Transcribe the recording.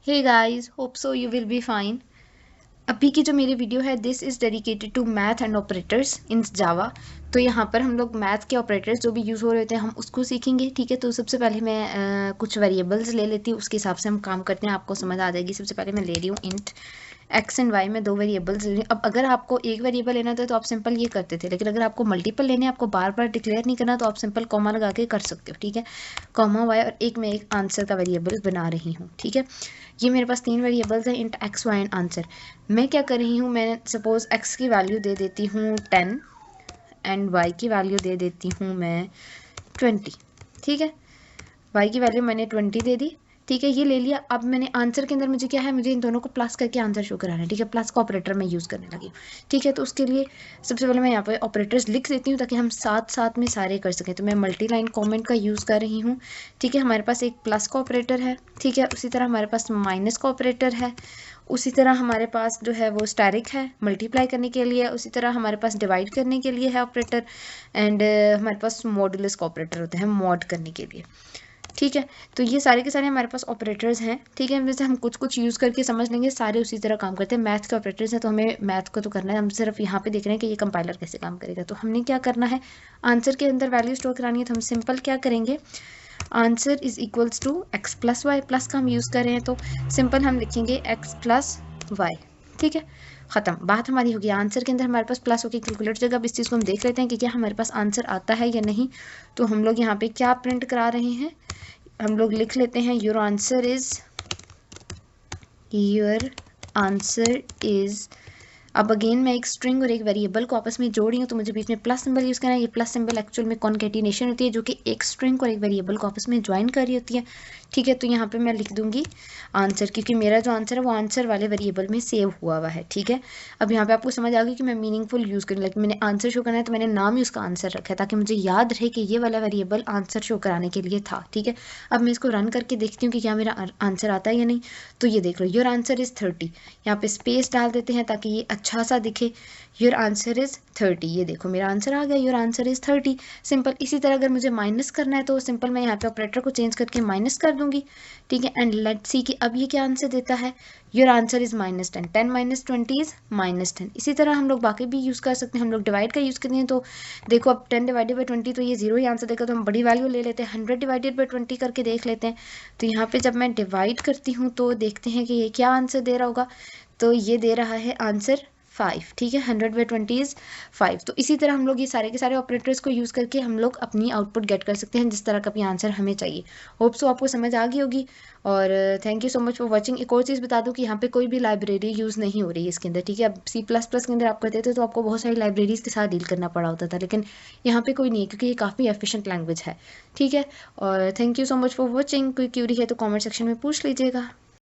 Hey guys, hope so you will be fine. अभी की जो मेरी वीडियो है this is dedicated to math and operators in Java. तो यहाँ पर हम लोग मैथ के ऑपरेटर्स जो भी यूज़ हो रहे होते हैं हम उसको सीखेंगे। ठीक है, तो सबसे पहले मैं कुछ वेरिएबल्स ले लेती हूँ, उसके हिसाब से हम काम करते हैं, आपको समझ आ जाएगी। सबसे पहले मैं ले रही हूँ इंट एक्स एंड वाई में दो वेरिएबल्स ले रही हूँ। अब अगर आपको एक वेरिएबल लेना था तो आप सिंपल ये करते थे, लेकिन अगर आपको मल्टीपल लेने, आपको बार बार डिक्लेयर नहीं करना, तो आप सिंपल कॉमा लगा के कर सकते हो। ठीक है, कॉमा वाई और एक मैं एक आंसर का वेरिएबल बना रही हूँ। ठीक है, ये मेरे पास तीन वेरिएबल्स हैं, int x y and answer. मैं क्या कर रही हूँ, मैं सपोज एक्स की वैल्यू दे देती हूँ 10 एंड वाई की वैल्यू दे देती हूँ मैं 20। ठीक है, वाई की वैल्यू मैंने 20 दे दी। ठीक है, ये ले लिया। अब मैंने आंसर के अंदर मुझे क्या है, मुझे इन दोनों को प्लस करके आंसर शो कराना है। ठीक है, प्लस का ऑपरेटर मैं यूज़ करने लगी हूँ। ठीक है, तो उसके लिए सबसे पहले मैं यहाँ पे ऑपरेटर्स लिख देती हूँ ताकि हम साथ साथ में सारे कर सकें। तो मैं मल्टी लाइन कॉमेंट का यूज़ कर रही हूँ। ठीक है, हमारे पास एक प्लस का ऑपरेटर है। ठीक है, उसी तरह हमारे पास माइनस का ऑपरेटर है। उसी तरह हमारे पास जो है वो स्टैरिक है मल्टीप्लाई करने के लिए। उसी तरह हमारे पास डिवाइड करने के लिए है ऑपरेटर। एंड हमारे पास मॉडुलस का ऑपरेटर होता है मॉड करने के लिए। ठीक है, तो ये सारे के सारे हमारे पास ऑपरेटर्स हैं। ठीक है, इनमें से हम कुछ कुछ यूज़ करके समझ लेंगे, सारे उसी तरह काम करते हैं। मैथ के ऑपरेटर्स हैं तो हमें मैथ को तो करना है, हम सिर्फ यहाँ पे देख रहे हैं कि ये कंपाइलर कैसे काम करेगा। तो हमने क्या करना है, आंसर के अंदर वैल्यू स्टोर करानी है। तो हम सिंपल क्या करेंगे, answer is equals to x plus y. Plus का हम यूज़ कर रहे हैं तो सिंपल हम लिखेंगे एक्स प्लस वाई। ठीक है, ख़त्म, बात हमारी होगी। आंसर के अंदर हमारे पास प्लस होगी कैलकुलेटर जगह। अब इस चीज़ को हम देख लेते हैं कि क्या हमारे पास आंसर आता है या नहीं। तो हम लोग यहाँ पे क्या प्रिंट करा रहे हैं, हम लोग लिख लेते हैं योर आंसर इज। अब अगेन मैं एक स्ट्रिंग और एक वेरिएबल को आपस में जोड़ रही हूँ, तो मुझे बीच में प्लस सिंबल यूज़ करना है। ये प्लस सिंबल एक्चुअल में कॉन्केटिनेशन होती है, जो कि एक स्ट्रिंग को और एक वेरिएबल को आपस में ज्वाइन कर रही होती है। ठीक है, तो यहाँ पे मैं लिख दूंगी आंसर, क्योंकि मेरा जो आंसर है वो आंसर वाले वेरिएबल में सेव हुआ है। ठीक है, अब यहाँ पे आपको समझ आ गई कि मैं मीनिंगफुल यूज़ करने लगी। मैंने आंसर शो करना है तो मैंने नाम ही उसका आंसर रखा है, ताकि मुझे याद रहे कि ये वाला वेरिएबल आंसर शो कराने के लिए था। ठीक है, अब मैं इसको रन करके देखती हूँ कि क्या मेरा आंसर आता है या नहीं। तो ये देख लो, योर आंसर इज़ 30। यहाँ पे स्पेस डाल देते हैं ताकि ये अच्छा सा दिखे। योर आंसर इज़ 30, ये देखो मेरा आंसर आ गया, योर आंसर इज़ 30। सिंपल इसी तरह अगर मुझे माइनस करना है तो सिंपल मैं यहाँ पे ऑपरेटर को चेंज करके माइनस कर दूंगी। ठीक है, एंड लेट्स सी कि अब ये क्या आंसर देता है। Your answer is -10, 10 - 20 is -10। इसी तरह हम लोग बाकी भी यूज़ कर सकते हैं। हम लोग डिवाइड का यूज़ करते हैं, तो देखो अब 10 डिवाइडेड बाई 20 तो ये 0 ही आंसर देगा, तो हम बड़ी वैल्यू ले लेते हैं। 100 डिवाइडेड बाई 20 करके देख लेते हैं। तो यहाँ पे जब मैं डिवाइड करती हूँ तो देखते हैं कि ये क्या आंसर दे रहा होगा। तो ये दे रहा है आंसर 5। ठीक है, 100 बाई 20 इज़ 5। तो इसी तरह हम लोग ये सारे के सारे ऑपरेटर्स को यूज़ करके हम लोग अपनी आउटपुट गेट कर सकते हैं, जिस तरह का भी आंसर हमें चाहिए। होप सो आपको समझ आ गई होगी, और thank you so much for watching. एक और चीज़ बता दूं कि यहाँ पे कोई भी लाइब्रेरी यूज़ नहीं हो रही है इसके अंदर। ठीक है, अब C++ के अंदर आप करते थे तो आपको बहुत सारी लाइब्रेरीज़ के साथ डील करना पड़ा होता था, लेकिन यहाँ पे कोई नहीं है, क्योंकि ये काफ़ी एफिशिएंट लैंग्वेज है। ठीक है, और thank you so much for watching. कोई क्यूरी है तो कॉमेंट सेक्शन में पूछ लीजिएगा।